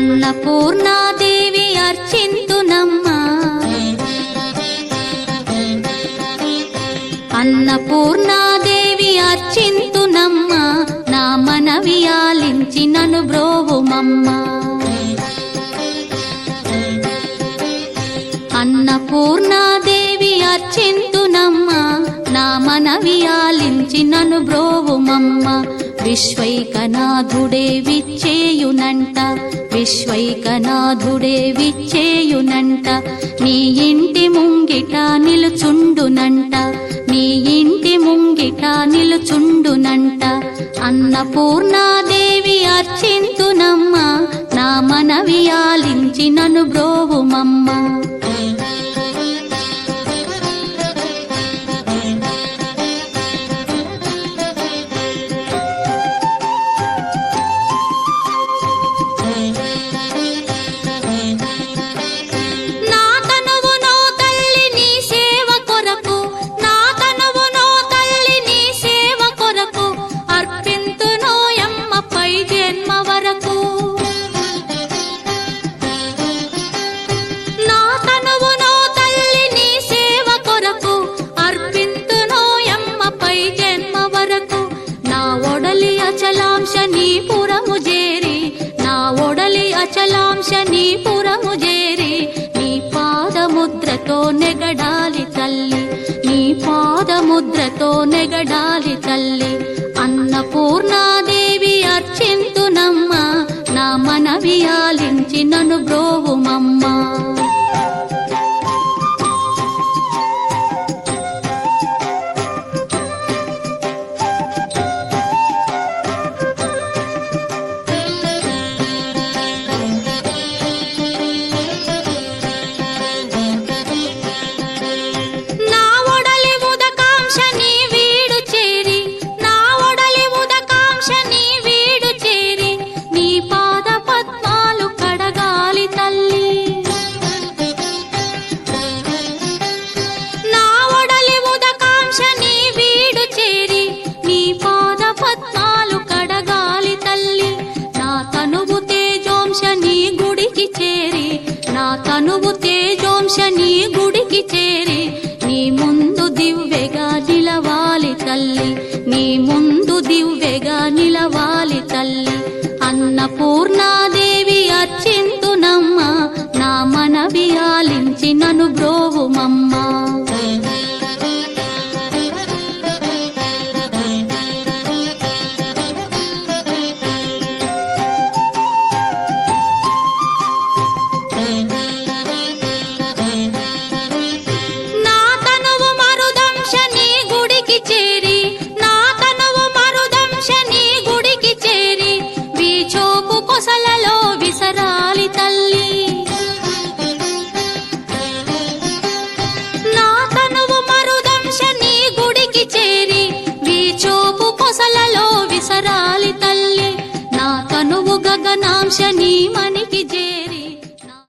అన్నపూర్ణాదేవి అర్చింతునమ్మా అన్నపూర్ణాదేవి అర్చింతునమ్మా నా మనవి ఆలించి నన్ను బ్రోవుమమ్మా అన్నపూర్ణాదేవి అర్చింతునమ్మా నా మనవి ఆలించి నన్ను బ్రోవుమమ్మా విశ్వైకనాథుడే విచ్చేయునంట విశ్వైకనాథుడే విచ్చేయునంట నీ ఇంటి ముంగిట నిలుచుండునంట నీ ఇంటి ముంగిట నిలుచుండునంట అన్నపూర్ణాదేవి అర్చింతునమ్మా నా మనవి ఆలించి నన్ను బ్రోవుమమ్మా అచలాంశ నీ పురము చేరి నీ పాదముద్రతో నెగడాలి తల్లి నీ పాదముద్రతో నెగడాలి తల్లి అన్నపూర్ణాదేవి అర్చింతునమ్మా నా మనవి ఆలించి నన్ను బ్రోవుమమ్మా తనువు తేజోంశ నీ గుడికి చేరి నీ ముందు దివ్వెగా నిలవాలి తల్లి నీ ముందు దివ్వెగా నిలవాలి తల్లి అన్నపూర్ణాదేవి అర్చింతునమ్మా నా మనవి ఆలించి నన్ను బ్రోవుమమ్మా